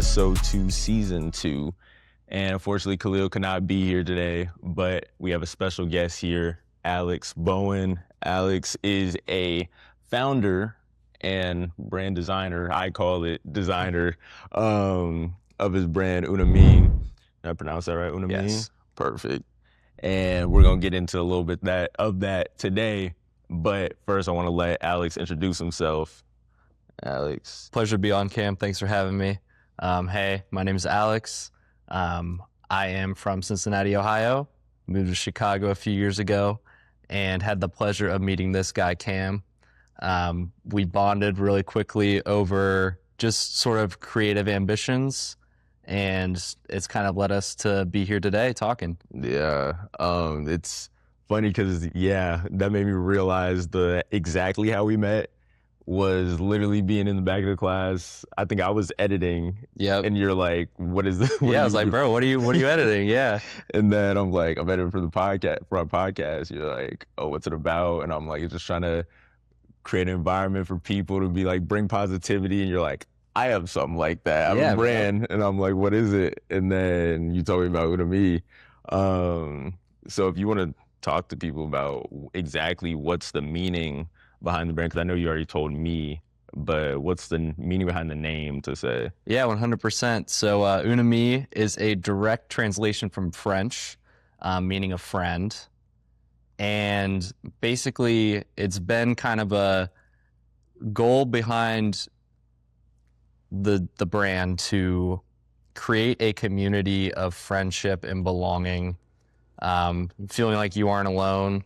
episode 2, season 2. And unfortunately, Khalil could not be here today, but we have a special guest here, Alex Bowen. Alex is a founder and brand designer, I call it designer, of his brand, Une Amie. Did I pronounce that right, Une Amie? Yes. Perfect. And we're going to get into a little bit of that today. But first, I want to let Alex introduce himself. Alex. Pleasure to be on, Cam. Thanks for having me. Hey, my name is Alex. I am from Cincinnati, Ohio. Moved to Chicago a few years ago and had the pleasure of meeting this guy, Cam. We bonded really quickly over just sort of creative ambitions, and it's kind of led us to be here today talking. Yeah, it's funny because, that made me realize exactly how we met was literally being in the back of the class. I think I was editing. Yep. And you're like, what is this? I was like, bro, what are you editing? Yeah. And then I'm like, I'm editing for our podcast. You're like, oh, what's it about? And I'm like, just trying to create an environment for people to be like, bring positivity. And you're like, I have something like that. I have a brand. And I'm like, what is it? And then you told me about Une Amie. So if you want to talk to people about exactly what's the meaning behind the brand, because I know you already told me, but what's the meaning behind the name to say? Yeah, 100%. So Une Amie is a direct translation from French, meaning a friend. And basically, it's been kind of a goal behind the brand to create a community of friendship and belonging, feeling like you aren't alone.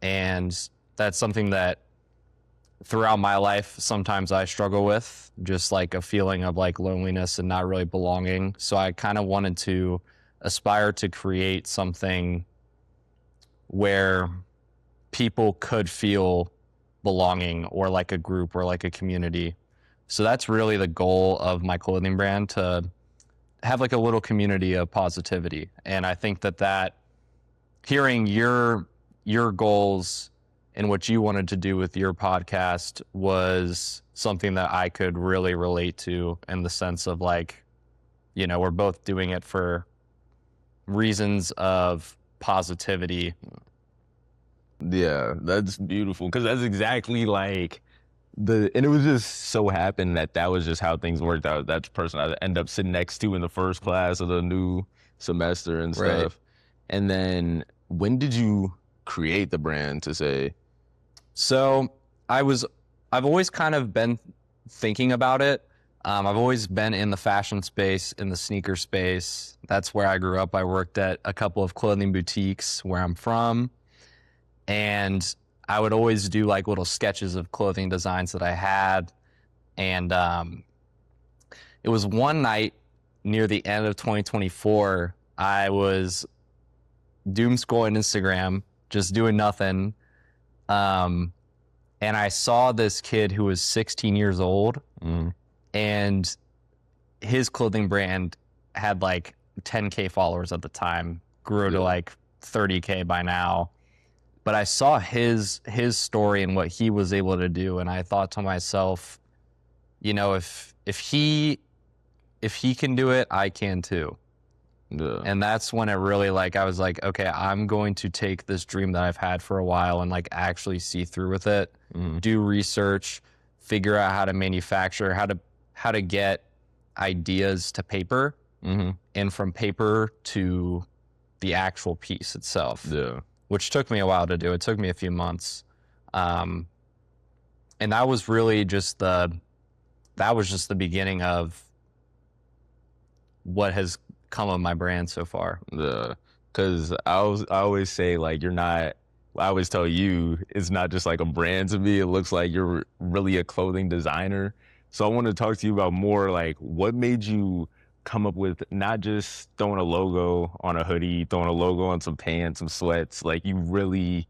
And that's something that throughout my life, sometimes I struggle with, just like a feeling of like loneliness and not really belonging. So I kind of wanted to aspire to create something where people could feel belonging or like a group or like a community. So that's really the goal of my clothing brand, to have like a little community of positivity. And I think that hearing your goals and what you wanted to do with your podcast was something that I could really relate to, in the sense of like, we're both doing it for reasons of positivity. Yeah, that's beautiful, because that's exactly like and it was just so happened that was just how things worked out. That's the person I ended up sitting next to in the first class of the new semester and stuff. Right. And then when did you create the brand to say? So I've always kind of been thinking about it. I've always been in the fashion space, in the sneaker space. That's where I grew up. I worked at a couple of clothing boutiques where I'm from. And I would always do like little sketches of clothing designs that I had. And it was one night near the end of 2024, I was doom scrolling Instagram, just doing nothing. And I saw this kid who was 16 years old, and his clothing brand had like 10K followers at the time, grew to like 30K by now. But I saw his story and what he was able to do, and I thought to myself, if he can do it, I can too. Yeah. And that's when it really I was like, okay, I'm going to take this dream that I've had for a while and like actually see through with it, do research, figure out how to manufacture, how to get ideas to paper, and from paper to the actual piece itself. Yeah. Which took me a while to do. It took me a few months. And that was really just the beginning of what has come of my brand so far. Yeah. Because I always say, like, I always tell you, it's not just like a brand to me. It looks like you're really a clothing designer. So I want to talk to you about more like what made you come up with not just throwing a logo on a hoodie, throwing a logo on some pants, some sweats. Like, you really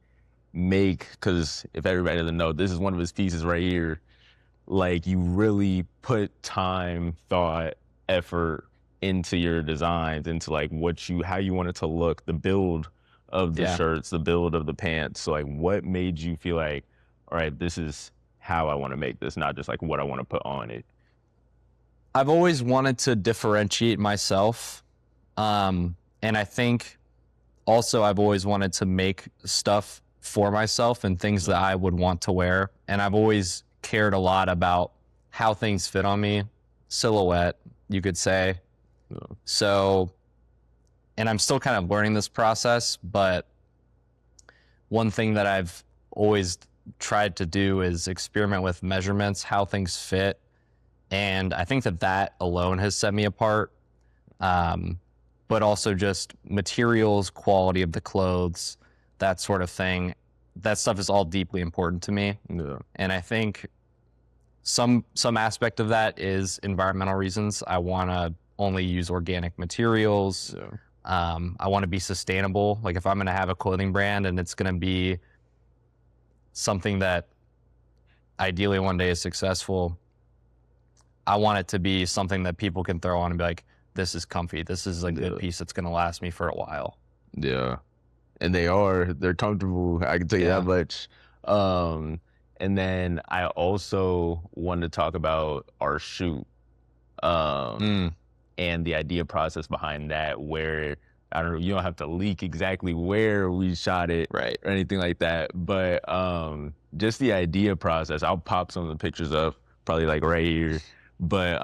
make, because if everybody doesn't know, this is one of his pieces right here. Like, you really put time, thought, effort into your designs, into like how you want it to look, the build of the shirts, the build of the pants. So like, what made you feel like, all right, this is how I want to make this, not just like what I want to put on it? I've always wanted to differentiate myself. And I think also I've always wanted to make stuff for myself and things that I would want to wear. And I've always cared a lot about how things fit on me, silhouette, you could say. Yeah. So, and I'm still kind of learning this process, but one thing that I've always tried to do is experiment with measurements, how things fit. And I think that alone has set me apart. But also just materials, quality of the clothes, that sort of thing. That stuff is all deeply important to me. Yeah. And I think some aspect of that is environmental reasons. I want to only use organic materials. Yeah. I want to be sustainable. Like if I'm going to have a clothing brand and it's going to be something that ideally one day is successful, I want it to be something that people can throw on and be like, this is comfy. This is a good piece that's going to last me for a while. Yeah. And they're comfortable. I can tell you that much. And then I also wanted to talk about our shoot. And the idea process behind that, where I don't know, you don't have to leak exactly where we shot it, right, or anything like that. But just the idea process. I'll pop some of the pictures up, probably like right here. But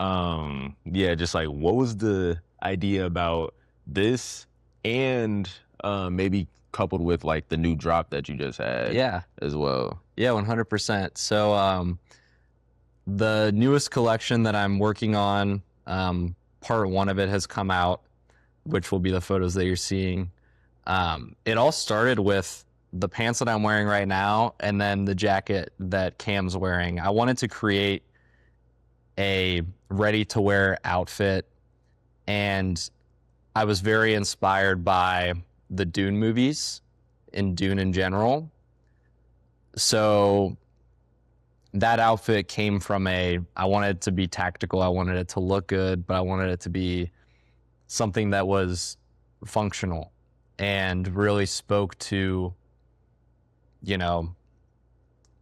yeah, just like what was the idea about this, and maybe coupled with like the new drop that you just had, as well. Yeah, 100%. So the newest collection that I'm working on, part one of it has come out, which will be the photos that you're seeing. It all started with the pants that I'm wearing right now and then the jacket that Cam's wearing. I wanted to create a ready-to-wear outfit, and I was very inspired by the Dune movies and Dune in general. So that outfit came from I wanted it to be tactical. I wanted it to look good, but I wanted it to be something that was functional and really spoke to, you know,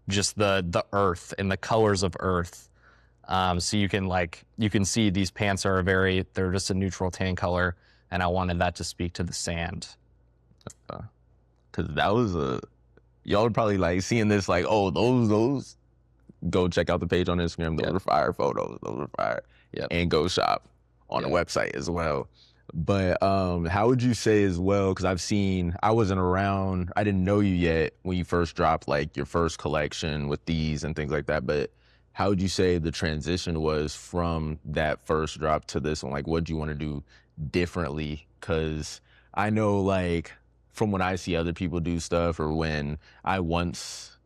just the earth and the colors of earth. So you can see these pants are they're just a neutral tan color, and I wanted that to speak to the sand. Cause that was y'all are probably like seeing this like, oh, those, go check out the page on Instagram. Those are fire photos. Those are fire. Yep. And go shop on the website as well. But how would you say as well, because I wasn't around, I didn't know you yet when you first dropped like your first collection with these and things like that, but how would you say the transition was from that first drop to this one? Like, what do you want to do differently? Because I know, like, from when I see other people do stuff, or when I once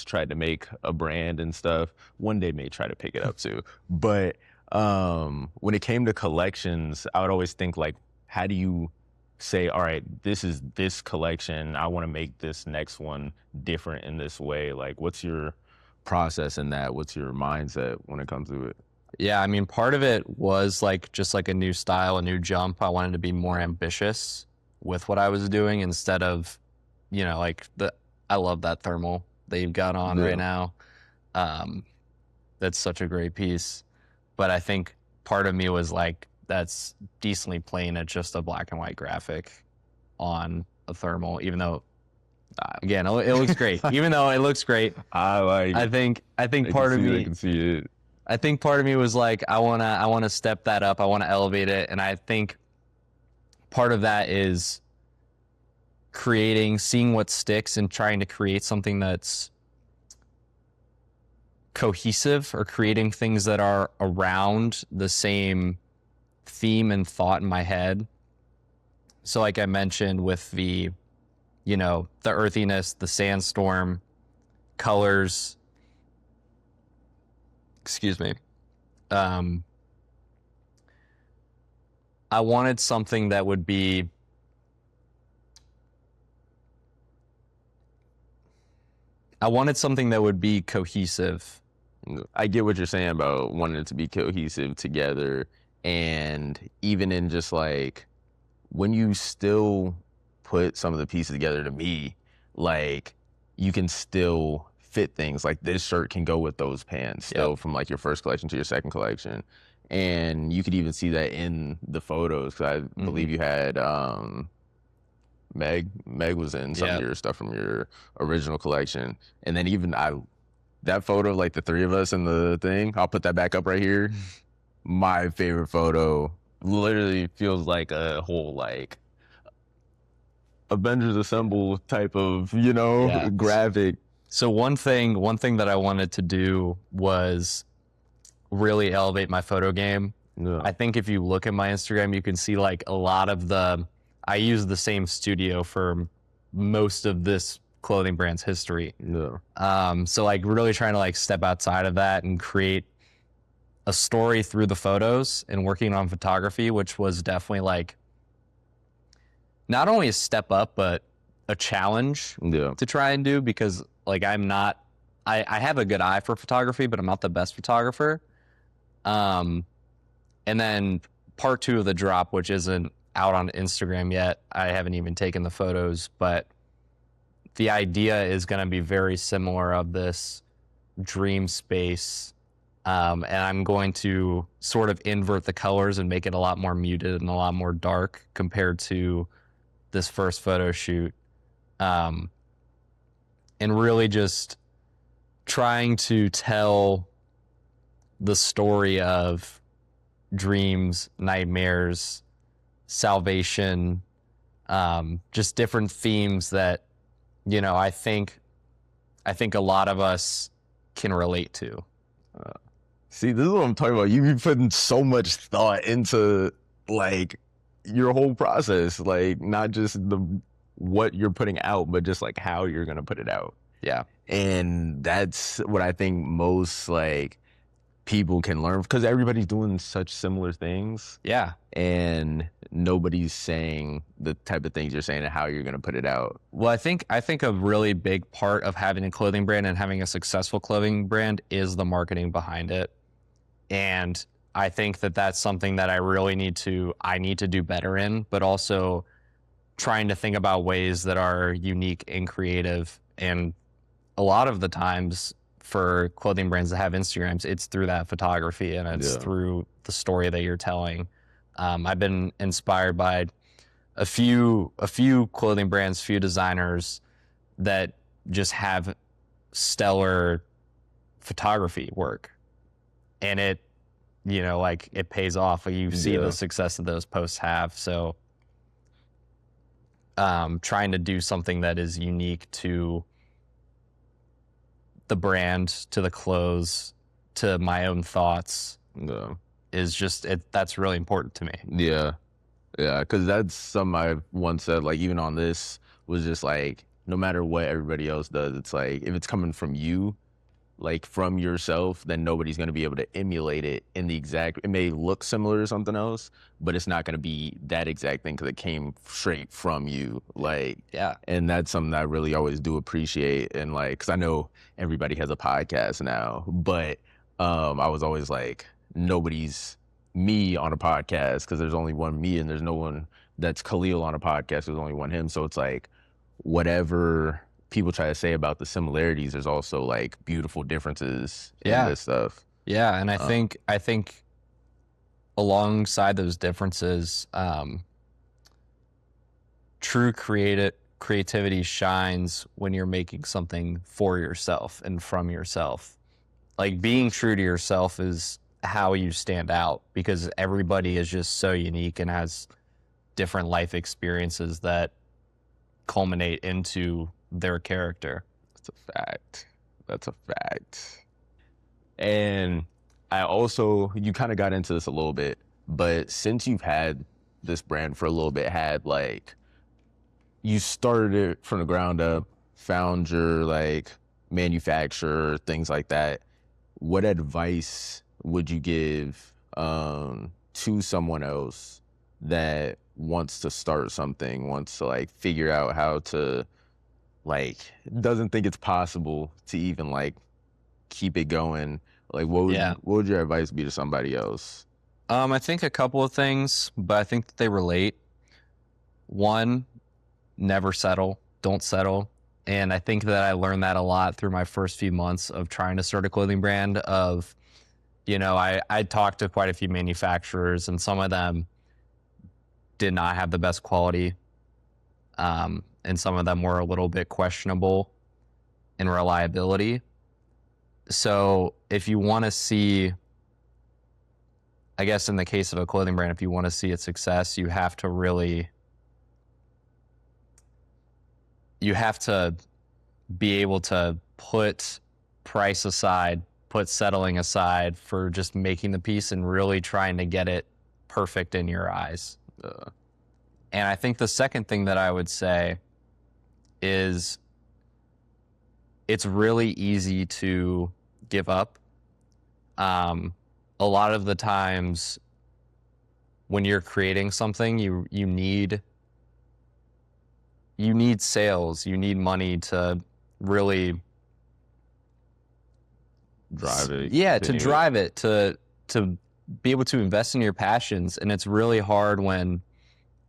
tried to make a brand and stuff, one day may try to pick it up too. But when it came to collections, I would always think, like, how do you say, all right, this is this collection, I want to make this next one different in this way? Like, what's your process in that? What's your mindset when it comes to it? Yeah, I mean, part of it was like just like a new style, a new jump. I wanted to be more ambitious with what I was doing instead of, you know, like I love that thermal that you've got on right now. That's such a great piece. But I think part of me was like, that's decently plain at just a black and white graphic on a thermal, even though, again, it looks great. Even though it looks great, I think part of me, I can see it. I think part of me was like, I wanna step that up. I wanna elevate it, and I think part of that is seeing what sticks, and trying to create something that's cohesive, or creating things that are around the same theme and thought in my head. So, like I mentioned, with the, you know, the earthiness, the sandstorm colors, excuse me. I wanted something that would be cohesive. I get what you're saying about wanting it to be cohesive together, and even in just like when you still put some of the pieces together, to me, like, you can still fit things. Like this shirt can go with those pants still from like your first collection to your second collection. And you could even see that in the photos. 'Cause I believe you had Meg was in some of your stuff from your original collection. And then even that photo of like the three of us in the thing, I'll put that back up right here. My favorite photo literally feels like a whole like Avengers Assemble type of, graphic. So one thing that I wanted to do was really elevate my photo game. Yeah. I think if you look at my Instagram, you can see like a lot of I use the same studio for most of this clothing brand's history. Yeah. So like really trying to like step outside of that and create a story through the photos and working on photography, which was definitely like not only a step up, but a challenge to try and do, because like I have a good eye for photography, but I'm not the best photographer. And then part 2 of the drop, which isn't out on Instagram yet, I haven't even taken the photos, but the idea is going to be very similar of this dream space. And I'm going to sort of invert the colors and make it a lot more muted and a lot more dark compared to this first photo shoot. And really just trying to tell the story of dreams, nightmares, salvation, just different themes that, I think a lot of us can relate to. See, this is what I'm talking about. You be putting so much thought into like your whole process, like not just what you're putting out, but just like how you're gonna put it out. Yeah. And that's what I think most like people can learn, because everybody's doing such similar things. Yeah. And nobody's saying the type of things you're saying and how you're going to put it out. Well, I think a really big part of having a clothing brand and having a successful clothing brand is the marketing behind it. And I think that that's something that I really need to do better in, but also trying to think about ways that are unique and creative. And a lot of the times for clothing brands that have Instagrams, it's through that photography and it's through the story that you're telling. I've been inspired by a few clothing brands, few designers that just have stellar photography work, and it pays off. You see the success that those posts have. So trying to do something that is unique to the brand, to the clothes, to my own thoughts is just that's really important to me. Yeah, because that's something I once said, like even on this, was just like no matter what everybody else does, it's like if it's coming from you, like from yourself, then nobody's going to be able to emulate it in the exact, it may look similar to something else, but it's not going to be that exact thing because it came straight from you. Like, and that's something that I really always do appreciate. And like, because I know everybody has a podcast now, but I was always like, nobody's me on a podcast because there's only one me and there's no one that's Khalil on a podcast. There's only one him. So it's like, whatever people try to say about the similarities, there's also like beautiful differences in this stuff. Yeah, and I think alongside those differences, true creativity shines when you're making something for yourself and from yourself. Like being true to yourself is how you stand out, because everybody is just so unique and has different life experiences that culminate into their character. That's a fact. And I also, you kind of got into this a little bit, but since you've had this brand for a little bit, had like, you started it from the ground up, found your like manufacturer, things like that. What advice would you give to someone else that wants to start something, wants to like figure out how to, like, doesn't think it's possible to even like keep it going? Like what would your advice be to somebody else? I think a couple of things, but I think that they relate. One, never settle. Don't settle. And I think that I learned that a lot through my first few months of trying to start a clothing brand of, I talked to quite a few manufacturers, and some of them did not have the best quality. And some of them were a little bit questionable in reliability. So if you want to see, I guess in the case of a clothing brand, if you want to see its success, you have to be able to put price aside, put settling aside for just making the piece and really trying to get it perfect in your eyes. And I think the second thing that I would say is it's really easy to give up. A lot of the times when you're creating something, you need sales, you need money to really drive it. Yeah, to drive it, to be able to invest in your passions. And it's really hard when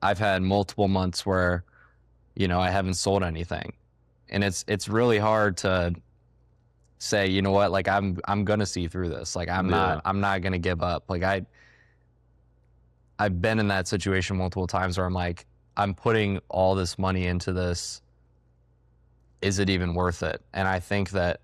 I've had multiple months where, I haven't sold anything. And it's really hard to say, you know what, like I'm gonna see through this. Like I'm not gonna give up. Like I've been in that situation multiple times where I'm like, I'm putting all this money into this. Is it even worth it? And I think that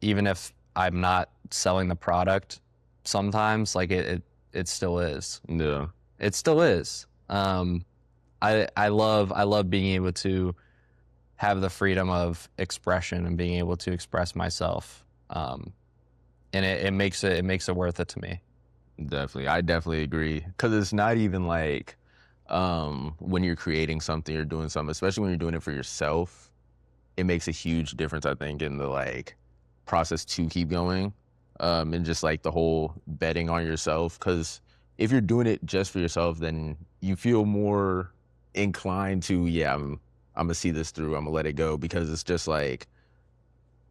even if I'm not selling the product, sometimes like it still is. Yeah. It still is. I love being able to have the freedom of expression and being able to express myself. And it makes it worth it to me. Definitely. I definitely agree. Cause it's not even like, when you're creating something or doing something, especially when you're doing it for yourself, it makes a huge difference, I think, in the like process to keep going. And just like the whole betting on yourself. Cause if you're doing it just for yourself, then you feel more inclined to, I'm gonna see this through. I'm gonna let it go, because it's just like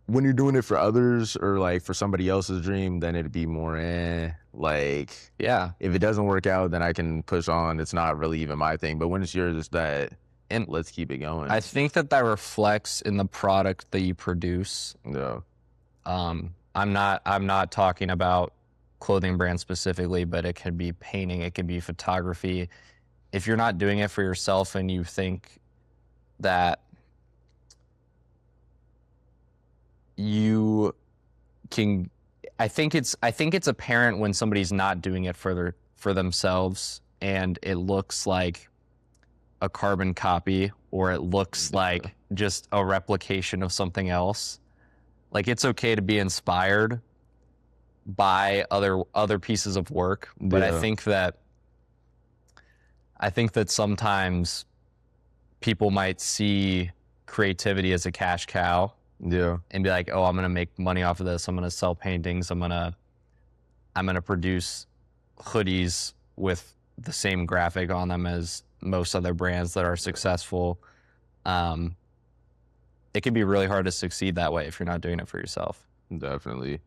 when you're doing it for others or like for somebody else's dream, then it'd be more like, Yeah. if it doesn't work out, then I can push on. It's not really even my thing. But when it's yours, it's that, and let's keep it going. I think that reflects in the product that you produce. Yeah. I'm not talking about clothing brand specifically, but it could be painting, it could be photography. If you're not doing it for yourself and you think that you can, I think it's apparent when somebody's not doing it for themselves and it looks like a carbon copy or it looks like just a replication of something else. Like, it's okay to be inspired by other pieces of work, but I think that sometimes people might see creativity as a cash cow. Yeah. And be like, oh, I'm gonna make money off of this. I'm gonna sell paintings. I'm gonna produce hoodies with the same graphic on them as most other brands that are successful. It can be really hard to succeed that way if you're not doing it for yourself. Definitely.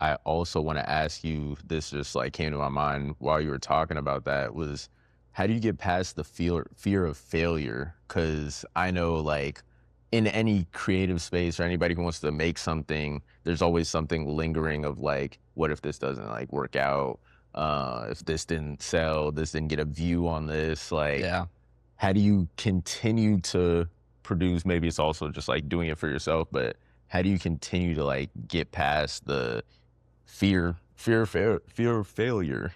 I also want to ask you, this just like came to my mind while you were talking about that, was how do you get past the fear of failure? Because I know, like, in any creative space or anybody who wants to make something, there's always something lingering of like, what if this doesn't like work out? If this didn't sell, this didn't get a view on this, like, how do you continue to produce? Maybe it's also just like doing it for yourself, but how do you continue to like get past the fear of failure?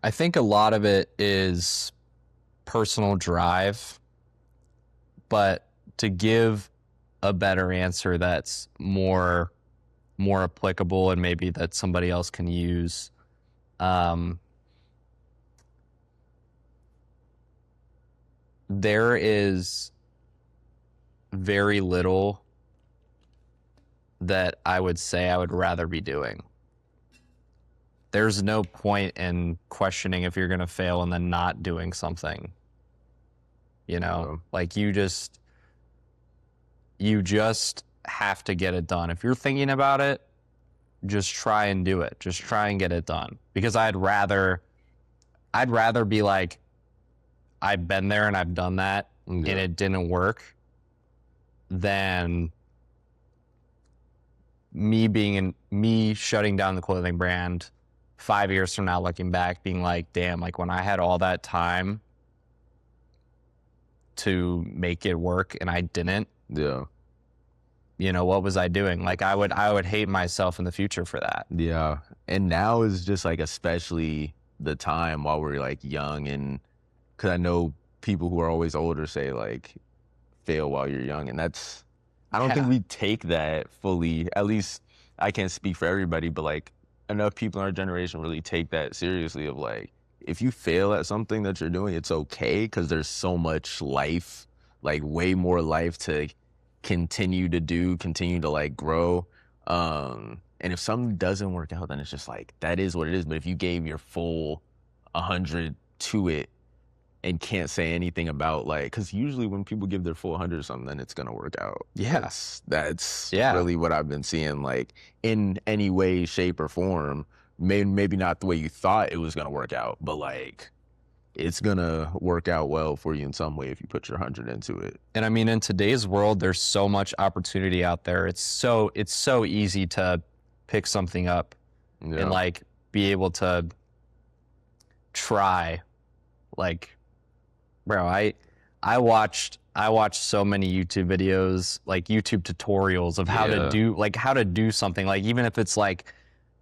I think a lot of it is personal drive, but to give a better answer that's more applicable and maybe that somebody else can use, there is very little that I would say I would rather be doing. There's no point in questioning if you're going to fail and then not doing something. Like you just have to get it done. If you're thinking about it, just try and do it. Just try and get it done. Because I'd rather be like, I've been there and I've done that and Yeah. it didn't work, then me shutting down the clothing brand 5 years from now, looking back, being like, damn, like when I had all that time to make it work and I didn't, Yeah. you know, what was I doing? Like I would hate myself in the future for that. Yeah. And now is just like especially the time while we're like young, and because I know people who are always older say like fail while you're young, and that's, I don't think we take that fully. At least I can't speak for everybody, but like enough people in our generation really take that seriously of like, if you fail at something that you're doing, it's okay, because there's so much life, like way more life to continue to like grow. And if something doesn't work out, then it's just like, that is what it is. But if you gave your full 100 to it and can't say anything about like, because usually when people give their full 100 or something, then it's gonna work out. Yeah. That's really what I've been seeing, like in any way, shape, or form. Maybe not the way you thought it was gonna work out, but like it's gonna work out well for you in some way if you put your 100 into it. And I mean, in today's world, there's so much opportunity out there. It's so easy to pick something up and like be able to try. Like, bro, I watched so many YouTube videos, like YouTube tutorials of how to do something, like even if it's like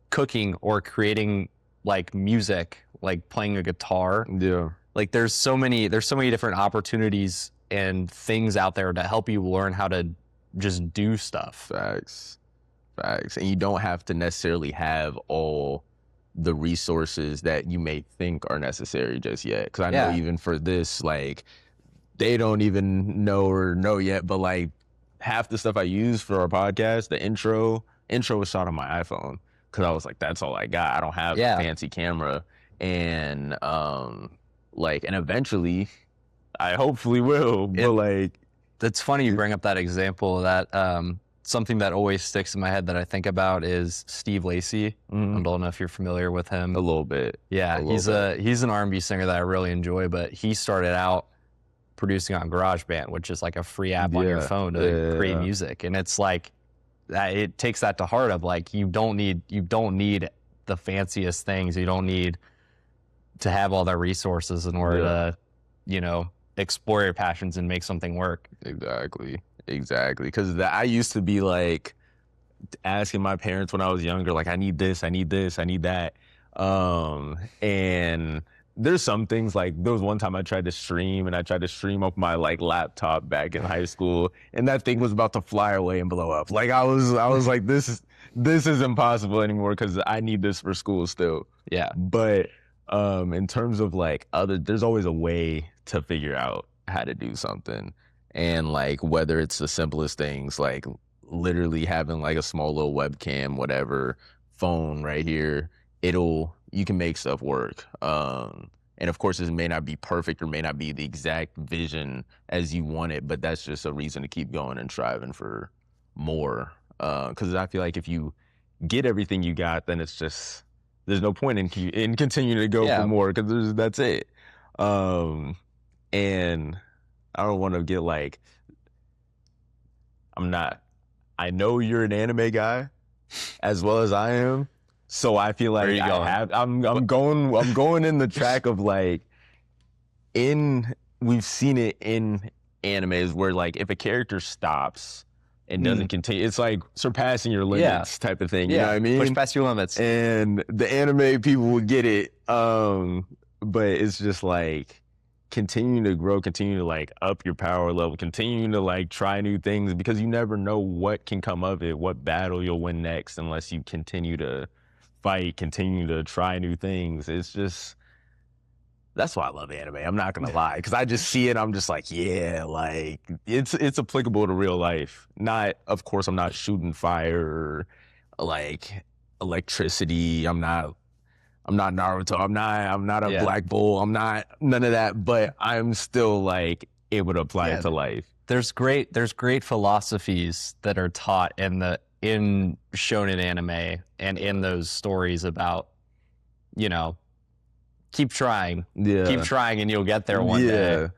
cooking or creating like music, like playing a guitar. Yeah. Like there's so many different opportunities and things out there to help you learn how to just do stuff. Facts. And you don't have to necessarily have all the resources that you may think are necessary just yet. Because I know even for this, like, they don't even know yet, but like half the stuff I use for our podcast, the intro was shot on my iPhone, because I was like, that's all I got. I don't have a fancy camera. And like, and eventually I hopefully will, but like, that's funny you bring up that example. That something that always sticks in my head that I think about is Steve Lacy. I don't know if you're familiar with him. A little bit. Yeah, he's an R&B singer that I really enjoy, but he started out producing on GarageBand, which is like a free app on your phone to create music. And it's like, it takes that to heart of like, you don't need the fanciest things. You don't need to have all the resources in order to, you know, explore your passions and make something work. Exactly. Because I used to be like asking my parents when I was younger, like, I need this, I need this, I need that. And there's some things, like there was one time I tried to stream off my like laptop back in high school, and that thing was about to fly away and blow up. Like I was like, this is impossible anymore, because I need this for school still. Yeah. But in terms of like there's always a way to figure out how to do something. And like, whether it's the simplest things, like literally having like a small little webcam, whatever, phone right here, you can make stuff work. And of course, it may not be perfect or may not be the exact vision as you want it, but that's just a reason to keep going and striving for more. Because I feel like if you get everything you got, then it's just, there's no point in continuing to go for more, because that's it. And I don't want to get like, I know you're an anime guy as well as I am. So I feel like I'm going in the track of like, we've seen it in animes where like, if a character stops and doesn't continue, it's like surpassing your limits type of thing. You know what I mean? Push past your limits. And the anime people will get it. But it's just like, continuing to grow, continue to like up your power level, continuing to like try new things, because you never know what can come of it, what battle you'll win next, unless you continue to fight, continue to try new things. It's just, that's why I love anime. I'm not gonna lie, because I just see it, I'm just like, yeah, like it's applicable to real life. Not, of course, I'm not shooting fire or like electricity. I'm not Naruto. I'm not a Black Bull. I'm not none of that. But I'm still like able to apply it to life. There's great philosophies that are taught in shonen anime and in those stories about, you know, keep trying. Yeah. Keep trying and you'll get there one day.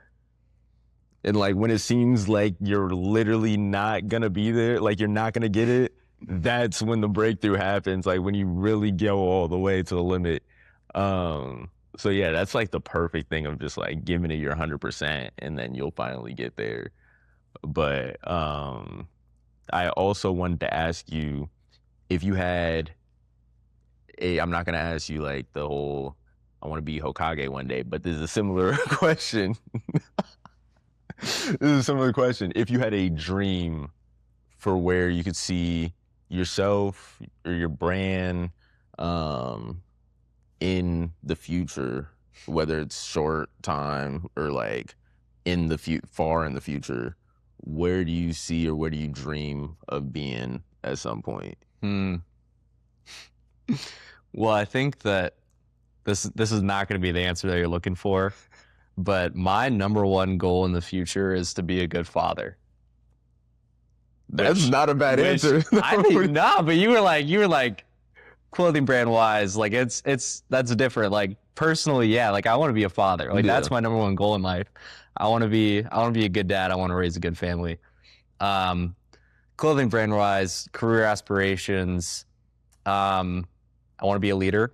And like when it seems like you're literally not gonna be there, like you're not gonna get it, that's when the breakthrough happens. Like when you really go all the way to the limit. So yeah, that's like the perfect thing of just like giving it your 100% and then you'll finally get there. But I also wanted to ask you if you had I'm not gonna ask you like the whole I want to be Hokage one day, but this is a similar question. This is a similar question. If you had a dream for where you could see yourself or your brand in the future, whether it's short time or like in the far in the future, where do you see or where do you dream of being at some point? Well, I think that this is not going to be the answer that you're looking for, but my number one goal in the future is to be a good father. That's not a bad answer. I think but you were like clothing brand wise, like that's different. Like personally, yeah, like I want to be a father. Like that's my number one goal in life. I want to be a good dad. I want to raise a good family. Clothing brand wise, career aspirations. I want to be a leader.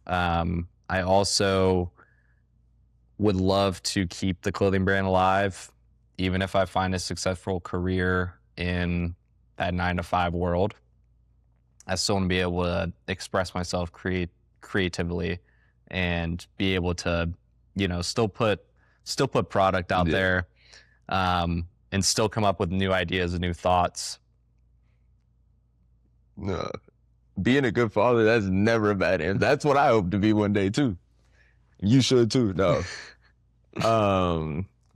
I also would love to keep the clothing brand alive, even if I find a successful career in that 9-to-5 world. I still want to be able to express myself creatively and be able to, still put product out there, and still come up with new ideas and new thoughts. No. Being a good father, that's never a bad answer. That's what I hope to be one day too. You should too. No.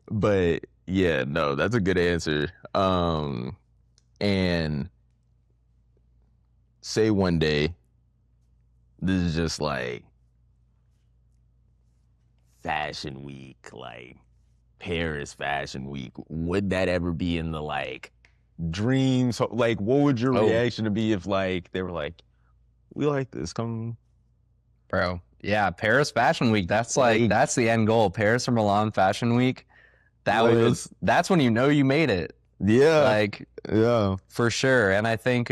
But yeah, no, that's a good answer. And say one day, this is just like Fashion Week, like Paris Fashion Week. Would that ever be in the like dreams? Like, what would your reaction to be if like they were like, we like this, come, bro? Yeah, Paris Fashion Week. That's that's the end goal. Paris or Milan Fashion Week. That's when you made it. Yeah, yeah, for sure. And I think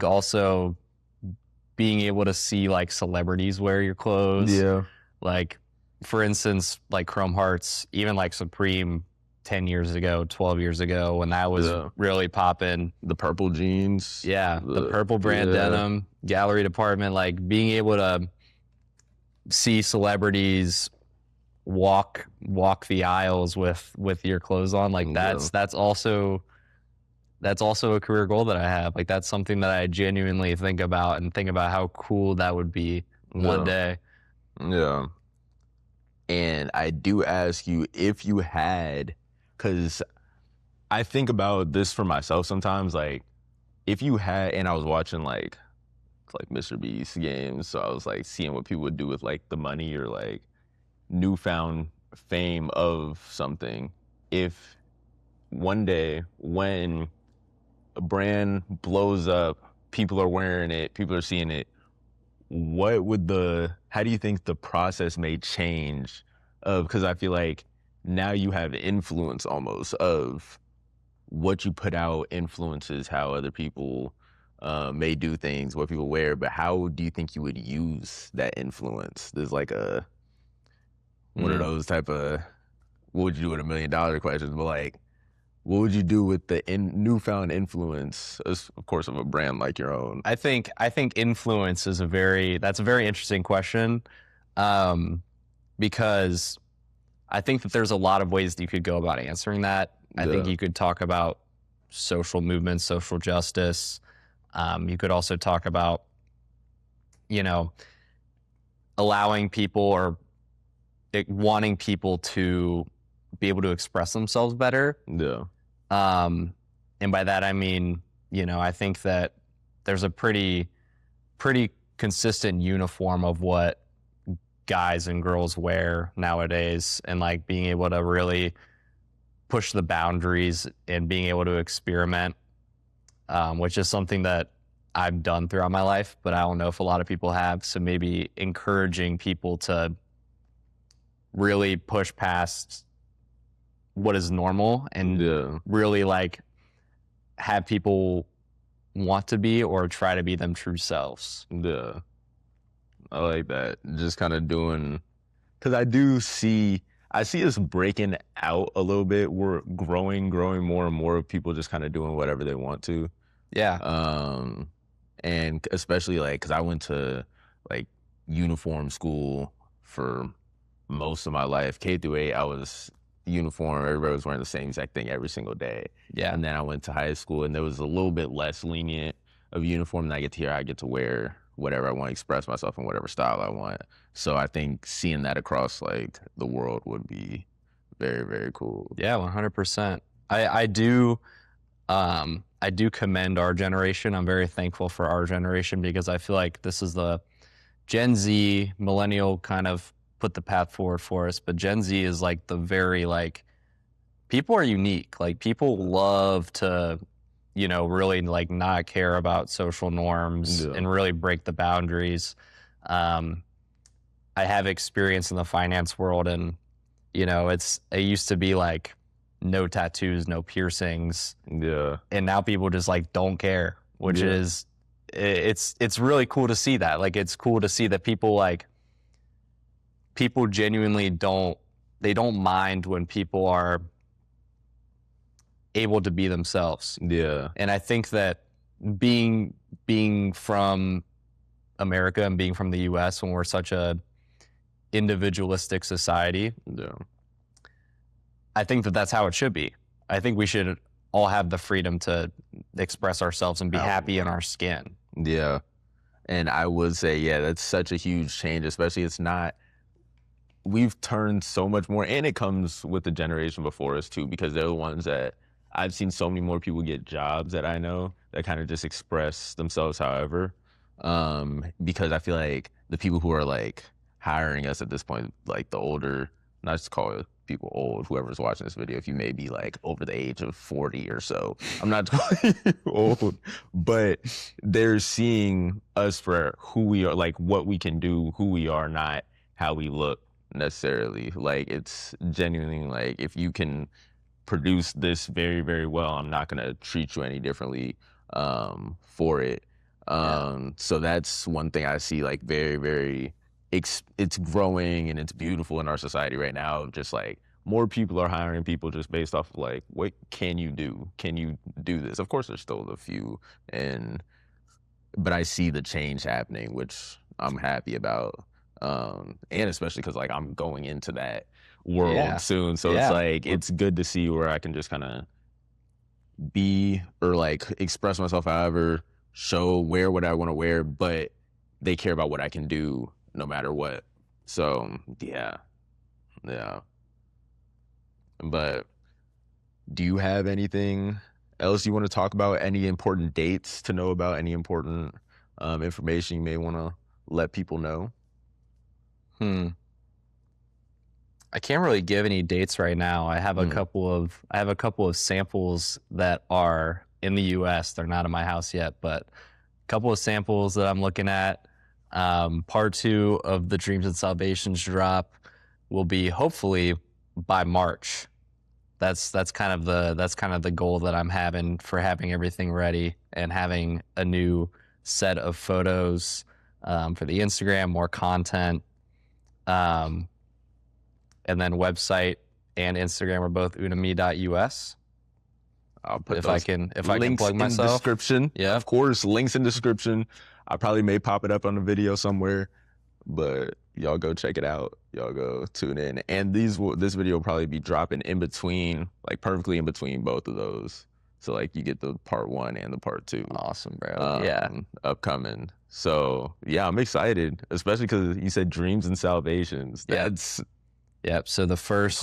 also being able to see like celebrities wear your clothes. Yeah, like for instance, like Chrome Hearts, even like Supreme 10 years ago, 12 years ago, when that was really popping. The purple jeans. Yeah, the purple brand denim, gallery department, like being able to see celebrities walk the aisles with your clothes on, like that's also a career goal that I have. Like that's something that I genuinely think about how cool that would be one day. Yeah. And I do ask you if you had, because I think about this for myself sometimes, like if you had, and I was watching like Mr. Beast games, so I was like seeing what people would do with like the money or like newfound fame of something. If one day when a brand blows up, people are wearing it, people are seeing it, how do you think the process may change? Because I feel like now you have influence almost of what you put out influences how other people may do things, what people wear, but how do you think you would use that influence? There's like one of those type of, what would you do with $1 million questions, but like, what would you do with the newfound influence, of course, of a brand like your own? I think influence is that's a very interesting question, because I think that there's a lot of ways that you could go about answering that. I think you could talk about social movements, social justice. You could also talk about, allowing people or wanting people to be able to express themselves better. Yeah. And by that, I mean, I think that there's a pretty consistent uniform of what guys and girls wear nowadays, and like being able to really push the boundaries and being able to experiment, which is something that I've done throughout my life, but I don't know if a lot of people have. So maybe encouraging people to really push past what is normal and really like have people want to be or try to be them true selves. Yeah. I like that. Just kind of doing, because I see us breaking out a little bit. We're growing more and more of people just kind of doing whatever they want to. Yeah. And especially like, because I went to like uniform school for most of my life. K through 8, I was uniform. Everybody was wearing the same exact thing every single day. Yeah. And then I went to high school and there was a little bit less lenient of uniform. And I get to wear whatever I want, express myself in whatever style I want. So I think seeing that across like the world would be very, very cool. Yeah, 100%. I do commend our generation. I'm very thankful for our generation because I feel like this is the Gen Z, millennial kind of put the path forward for us. But Gen Z is like the very like, people are unique. Like people love to, really like not care about social norms and really break the boundaries. I have experience in the finance world and, it used to be like no tattoos, no piercings. Yeah. And now people just like don't care, which is, it's really cool to see that. Like, it's cool to see that people genuinely don't mind when people are able to be themselves. Yeah. And I think that being from America and being from the US, when we're such a individualistic society, I think that that's how it should be. I think we should all have the freedom to express ourselves and be happy in our skin. Yeah. And I would say, that's such a huge change, especially we've turned so much more, and it comes with the generation before us too, because they're the ones that I've seen so many more people get jobs that I know that kind of just express themselves however. Because I feel like the people who are like hiring us at this point, like the older, not to call people old, whoever's watching this video, if you may be like over the age of 40 or so, I'm not calling you old, but they're seeing us for who we are, like what we can do, who we are, not how we look necessarily. Like it's genuinely like, if you can produce this very, very well, I'm not going to treat you any differently for it. So that's one thing I see like very, very, it's growing and it's beautiful in our society right now. Just like more people are hiring people just based off of like, what can you do? Can you do this? Of course, there's still a few, but I see the change happening, which I'm happy about. And especially because like I'm going into that world soon. So it's like, it's good to see where I can just kind of be or like express myself however, wear what I want to wear, but they care about what I can do no matter what. So yeah. But do you have anything else you want to talk about? Any important dates to know about? Any important information you may want to let people know? I can't really give any dates right now. I have a couple of samples that are in the US. They're not in my house yet, but a couple of samples that I'm looking at. Part 2 of the Dreams and Salvations drop will be hopefully by March. That's kind of the goal that I'm having everything ready and having a new set of photos for the Instagram, more content. And then website and Instagram are both uneamie.us. I'll put if I can plug myself in description. Yeah, of course, links in description. I probably may pop it up on the video somewhere, but y'all go check it out. Y'all go tune in. And this video will probably be dropping in between, like perfectly in between both of those. So like you get the part 1 and the part 2. Awesome, bro. Upcoming. So yeah, I'm excited, especially because you said Dreams and Salvations. That's Yep. So the first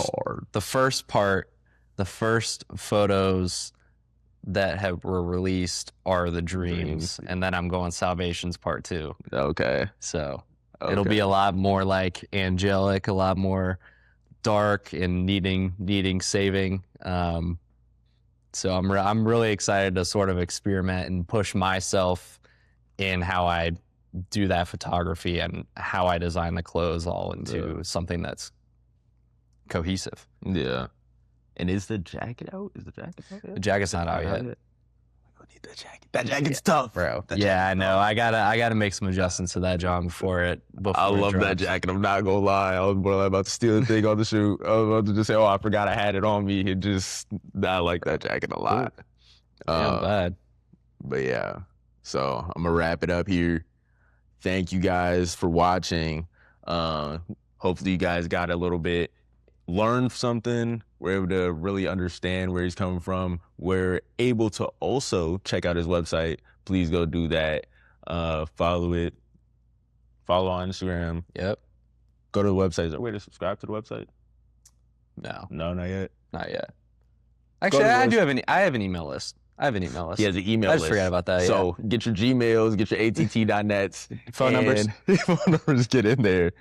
photos that were released are the dreams, and then I'm going Salvations part 2. Okay. So it'll be a lot more like angelic, a lot more dark and needing saving. So I'm really excited to sort of experiment and push myself in how I do that photography and how I design the clothes all into something that's cohesive. Yeah. And is the jacket out? Is the jacket out yet? The jacket's not out yet. I need that jacket. That jacket's tough, bro. Yeah, I know. I gotta make some adjustments to that, John, before I it love that drops. jacket. I'm not gonna lie. I was more like about to steal the thing on the shoot. I was about to just say, "Oh, I forgot I had it on me." I like that jacket a lot. Yeah, bad. But yeah, so I'm gonna wrap it up here. Thank you guys for watching. Hopefully you guys got a little bit, learned something. We're able to really understand where he's coming from. We're able to also check out his website. Please go do that. Follow it. Follow on Instagram. Yep. Go to the website. Is there a way to subscribe to the website? No, not yet. not yet. Actually, I have an email list. I have an email list. He has an email I list. just forgot about that. So get your Gmails, get your att.nets. Phone numbers. Phone numbers, get in there.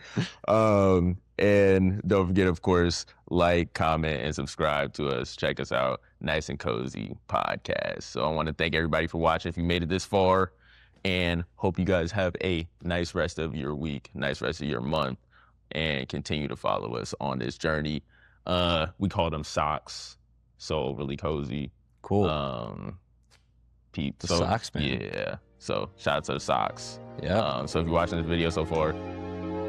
And don't forget, of course, like, comment, and subscribe to us. Check us out. Nice and Cozy podcast. So I want to thank everybody for watching if you made it this far. And hope you guys have a nice rest of your week, nice rest of your month, and continue to follow us on this journey. We call them socks. So really cozy. Cool. The socks, man. Yeah. So shout out to the socks. Yeah. So if you're watching this video so far,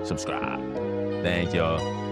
subscribe. Thank y'all.